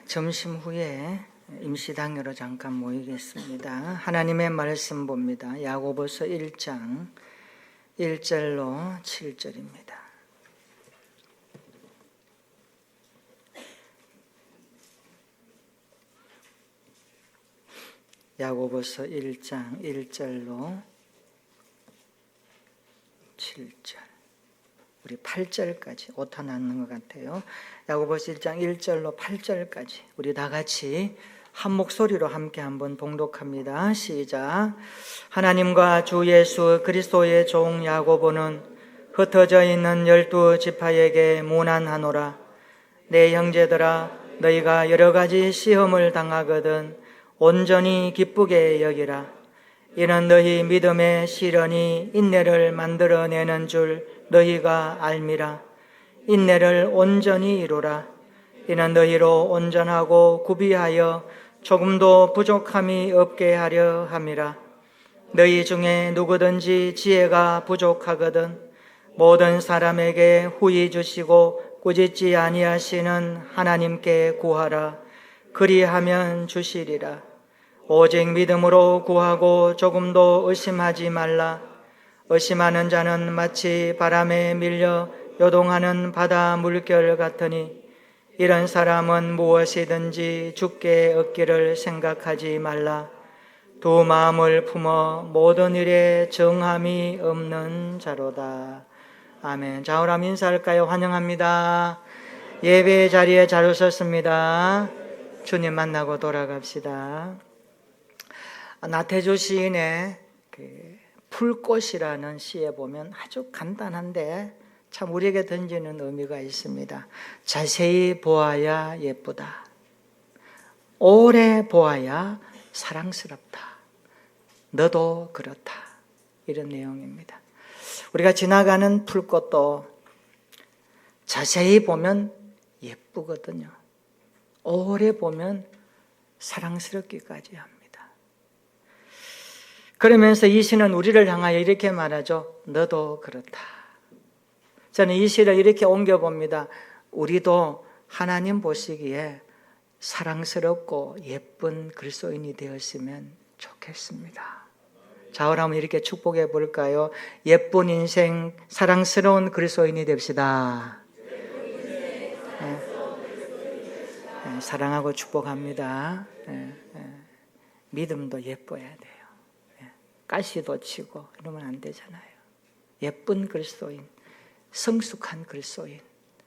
점심 후에 임시당회로 잠깐 모이겠습니다. 하나님의 말씀 봅니다. 야고보서 1장 1절로 7절입니다. 야고보서 1장 1절로 7절. 우리 8절까지 오타 났는 것 같아요. 야고보서 1장 1절로 8절까지 우리 다 같이 한 목소리로 함께 한번 봉독합니다. 시작. 하나님과 주 예수 그리스도의 종 야고보는 흩어져 있는 12지파에게 문안하노라. 내 형제들아, 너희가 여러 가지 시험을 당하거든 온전히 기쁘게 여기라. 이는 너희 믿음의 시련이 인내를 만들어내는 줄 너희가 알미라. 인내를 온전히 이루라. 이는 너희로 온전하고 구비하여 조금도 부족함이 없게 하려 함이라. 너희 중에 누구든지 지혜가 부족하거든 모든 사람에게 후히 주시고 꾸짖지 아니하시는 하나님께 구하라. 그리하면 주시리라. 오직 믿음으로 구하고 조금도 의심하지 말라. 의심하는 자는 마치 바람에 밀려 요동하는 바다 물결 같으니 이런 사람은 무엇이든지 주께 얻기를 생각하지 말라. 두 마음을 품어 모든 일에 정함이 없는 자로다. 아멘. 좌우람 인사할까요? 환영합니다. 예배 자리에 잘 오셨습니다. 주님 만나고 돌아갑시다. 나태주 시인의 풀꽃이라는 시에 보면 아주 간단한데 참 우리에게 던지는 의미가 있습니다. 자세히 보아야 예쁘다. 오래 보아야 사랑스럽다. 너도 그렇다. 이런 내용입니다. 우리가 지나가는 풀꽃도 자세히 보면 예쁘거든요. 오래 보면 사랑스럽기까지 합니다. 그러면서 이 시는 우리를 향하여 이렇게 말하죠. 너도 그렇다. 저는 이 시를 이렇게 옮겨봅니다. 우리도 하나님 보시기에 사랑스럽고 예쁜 그리스도인이 되었으면 좋겠습니다. 자, 그럼 이렇게 축복해 볼까요? 예쁜 인생, 사랑스러운 그리스도인이 됩시다. 사랑하고 축복합니다. 믿음도 예뻐야 돼요. 가시도 치고 이러면 안 되잖아요. 예쁜 그리스도인, 성숙한 그리스도인,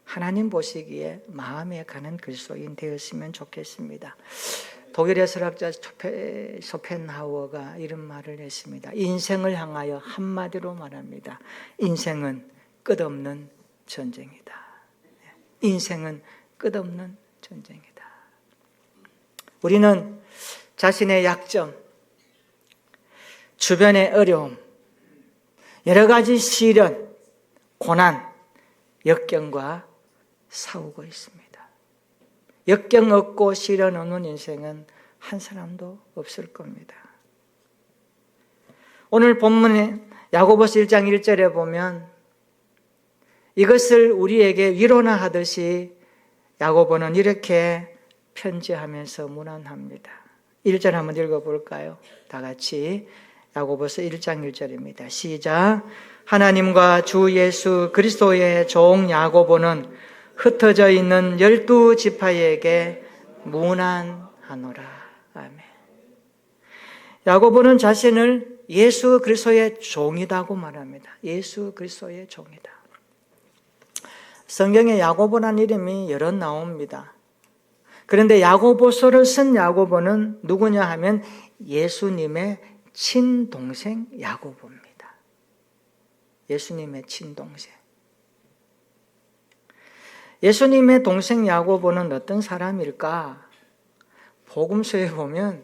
하나님 보시기에 마음에 가는 그리스도인 되었으면 좋겠습니다. 독일의 철학자 쇼펜하우어가 이런 말을 했습니다. 인생을 향하여 한마디로 말합니다. 인생은 끝없는 전쟁이다. 인생은 끝없는 전쟁이다. 우리는 자신의 약점, 주변의 어려움, 여러 가지 시련, 고난, 역경과 싸우고 있습니다. 역경 없고 시련 없는 인생은 한 사람도 없을 겁니다. 오늘 본문에 야고보서 1장 1절에 보면 이것을 우리에게 위로나 하듯이 야고보는 이렇게 편지하면서 문안합니다. 1절 한번 읽어볼까요? 다 같이 야고보서 1장 1절입니다. 시작. 하나님과 주 예수 그리스도의 종 야고보는 흩어져 있는 12지파에게 문안하노라. 아멘. 야고보는 자신을 예수 그리스도의 종이라고 말합니다. 예수 그리스도의 종이다. 성경에 야고보라는 이름이 여러 나옵니다. 그런데 야고보서를 쓴 야고보는 누구냐 하면 예수님의 친동생 야고보입니다. 예수님의 친동생. 예수님의 동생 야고보는 어떤 사람일까? 복음서에 보면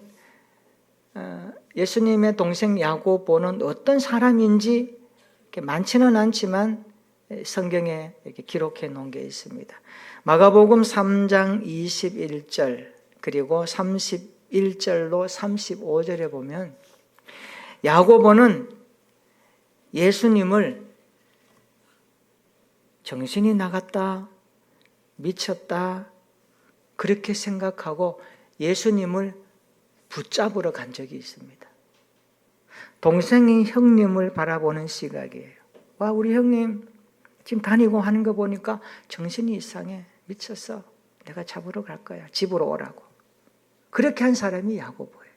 예수님의 동생 야고보는 어떤 사람인지 많지는 않지만 성경에 이렇게 기록해 놓은 게 있습니다. 마가복음 3장 21절 그리고 31절로 35절에 보면 야고보는 예수님을 정신이 나갔다, 미쳤다, 그렇게 생각하고 예수님을 붙잡으러 간 적이 있습니다. 동생이 형님을 바라보는 시각이에요. 와, 우리 형님 지금 다니고 하는 거 보니까 정신이 이상해. 미쳤어. 내가 잡으러 갈 거야. 집으로 오라고. 그렇게 한 사람이 야고보예요.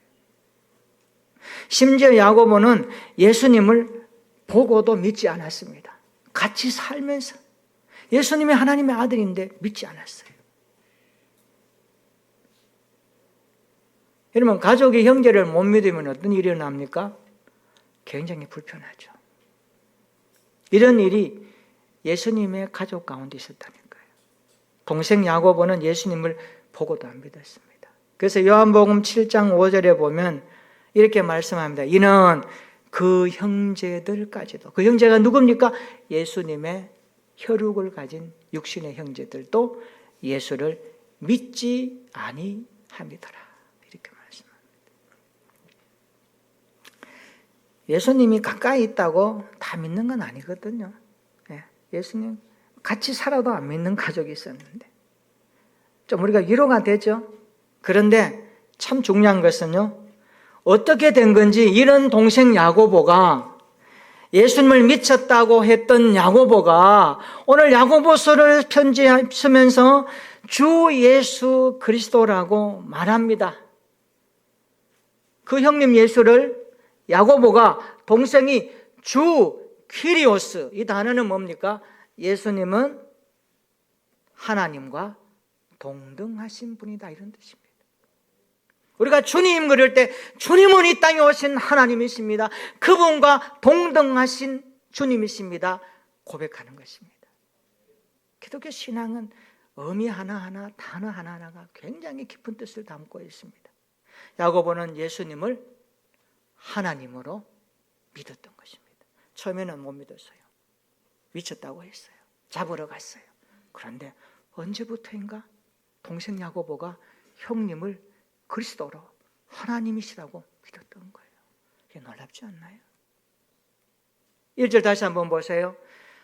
심지어 야고보는 예수님을 보고도 믿지 않았습니다. 같이 살면서 예수님이 하나님의 아들인데 믿지 않았어요. 여러분, 가족이 형제를 못 믿으면 어떤 일이 일어납니까? 굉장히 불편하죠. 이런 일이 예수님의 가족 가운데 있었다는 거예요. 동생 야고보는 예수님을 보고도 안 믿었습니다. 그래서 요한복음 7장 5절에 보면 이렇게 말씀합니다. 이는 그 형제들까지도, 그 형제가 누굽니까? 예수님의 혈육을 가진 육신의 형제들도 예수를 믿지 아니함이더라. 이렇게 말씀합니다. 예수님이 가까이 있다고 다 믿는 건 아니거든요. 예수님 같이 살아도 안 믿는 가족이 있었는데 좀 우리가 위로가 되죠. 그런데 참 중요한 것은요, 어떻게 된 건지 이런 동생 야고보가, 예수님을 미쳤다고 했던 야고보가 오늘 야고보서를 편지하면서 주 예수 그리스도라고 말합니다. 그 형님 예수를 야고보가, 동생이 주 키리오스, 이 단어는 뭡니까? 예수님은 하나님과 동등하신 분이다, 이런 뜻입니다. 우리가 주님 그럴 때 주님은 이 땅에 오신 하나님이십니다. 그분과 동등하신 주님이십니다. 고백하는 것입니다. 기독교 신앙은 의미 하나하나, 단어 하나하나가 굉장히 깊은 뜻을 담고 있습니다. 야고보는 예수님을 하나님으로 믿었던 것입니다. 처음에는 못 믿었어요. 미쳤다고 했어요. 잡으러 갔어요. 그런데 언제부터인가 동생 야고보가 형님을 그리스도로 하나님이시라고 믿었던 거예요. 이게 놀랍지 않나요? 1절 다시 한번 보세요.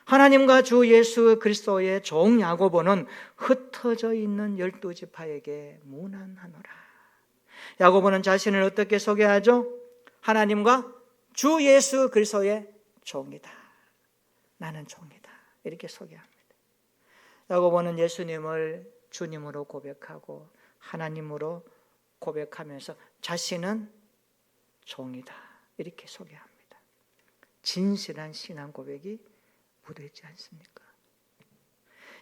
하나님과 주 예수 그리스도의 종 야고보는 흩어져 있는 12지파에게 문안하노라. 야고보는 자신을 어떻게 소개하죠? 하나님과 주 예수 그리스도의 종이다. 나는 종이다. 이렇게 소개합니다. 야고보는 예수님을 주님으로 고백하고 하나님으로 고백하면서 자신은 종이다. 이렇게 소개합니다. 진실한 신앙 고백이 묻어있지 않습니까?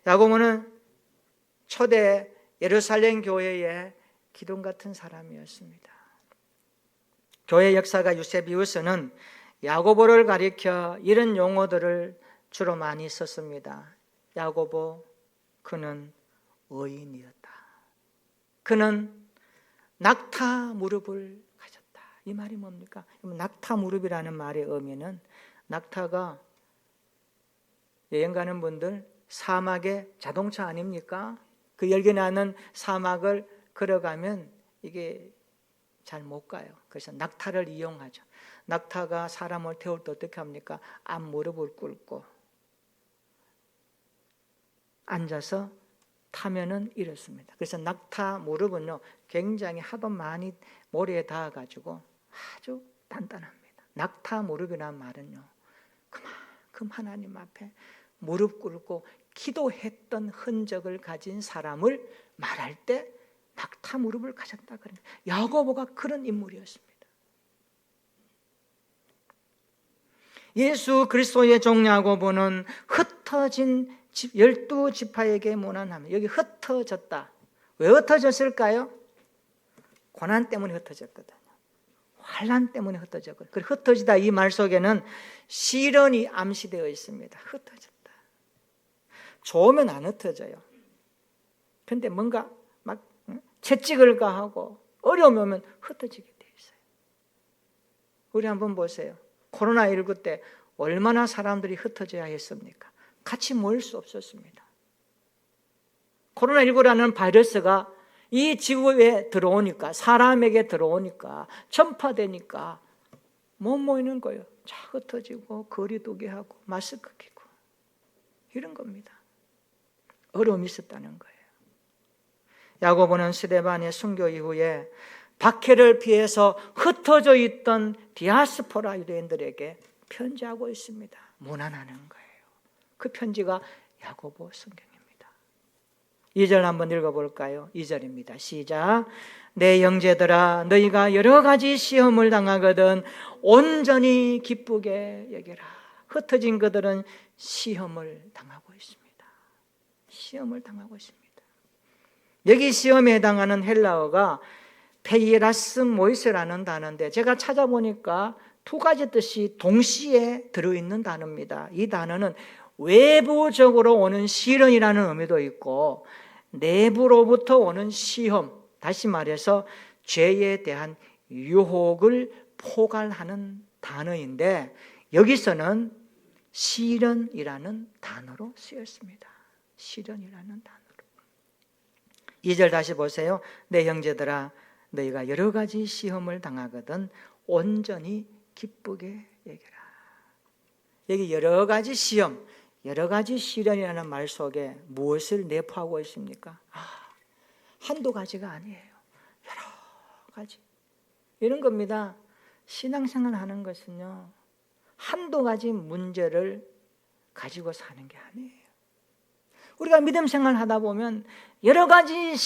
야고보는 초대 예루살렘 교회의 기둥 같은 사람이었습니다. 교회 역사가 유세비우스는 야고보를 가리켜 이런 용어들을 주로 많이 썼습니다. 야고보, 그는 의인이었다. 그는 낙타 무릎을 가졌다. 이 말이 뭡니까? 낙타 무릎이라는 말의 의미는, 낙타가 여행 가는 분들 사막에 자동차 아닙니까? 그 열기 나는 사막을 걸어가면 이게 잘 못 가요. 그래서 낙타를 이용하죠. 낙타가 사람을 태울 때 어떻게 합니까? 앞무릎을 꿇고 앉아서 타면은 이렇습니다. 그래서 낙타 무릎은요, 굉장히 하도 많이 모래에 닿아가지고 아주 단단합니다. 낙타 무릎이라는 말은요, 그만큼 하나님 앞에 무릎 꿇고 기도했던 흔적을 가진 사람을 말할 때 낙타 무릎을 가졌다 그러는, 야고보가 그런 인물이었습니다. 예수 그리스도의 종 야고보는 흩어진 12지파에게 문안합니다. 여기 흩어졌다. 왜 흩어졌을까요? 고난 때문에 흩어졌거든요. 환난 때문에 흩어졌거든요. 그리고 흩어지다, 이 말 속에는 시련이 암시되어 있습니다. 흩어졌다. 좋으면 안 흩어져요. 근데 뭔가 막 채찍을 가하고 어려움이 오면 흩어지게 돼 있어요. 우리 한번 보세요. 코로나19 때 얼마나 사람들이 흩어져야 했습니까? 같이 모일 수 없었습니다. 코로나19라는 바이러스가 이 지구에 들어오니까, 사람에게 들어오니까, 전파되니까 못 모이는 거예요. 자, 흩어지고 거리 두기 하고 마스크 끼고 이런 겁니다. 어려움이 있었다는 거예요. 야고보는 스데반의 순교 이후에 박해를 피해서 흩어져 있던 디아스포라 유대인들에게 편지하고 있습니다. 문안하는 거예요. 그 편지가 야고보 성경입니다. 2절 한번 읽어볼까요? 2절입니다. 시작. 내 형제들아, 너희가 여러 가지 시험을 당하거든 온전히 기쁘게 여겨라. 흩어진 그들은 시험을 당하고 있습니다. 시험을 당하고 있습니다. 여기 시험에 해당하는 헬라어가 페이라스 모이스라는 단어인데 제가 찾아보니까 두 가지 뜻이 동시에 들어있는 단어입니다. 이 단어는 외부적으로 오는 시련이라는 의미도 있고 내부로부터 오는 시험, 다시 말해서 죄에 대한 유혹을 포괄하는 단어인데 여기서는 시련이라는 단어로 쓰였습니다. 시련이라는 단어로. 2절 다시 보세요. 내 형제들아, 너희가 여러 가지 시험을 당하거든 온전히 기쁘게 여겨라. 여기 여러 가지 시험, 여러 가지 시련이라는 말 속에 무엇을 내포하고 있습니까? 한두 가지가 아니에요. 여러 가지. 이런 겁니다. 신앙생활 하는 것은요, 한두 가지 문제를 가지고 사는 게 아니에요. 우리가 믿음 생활 하다 보면 여러 가지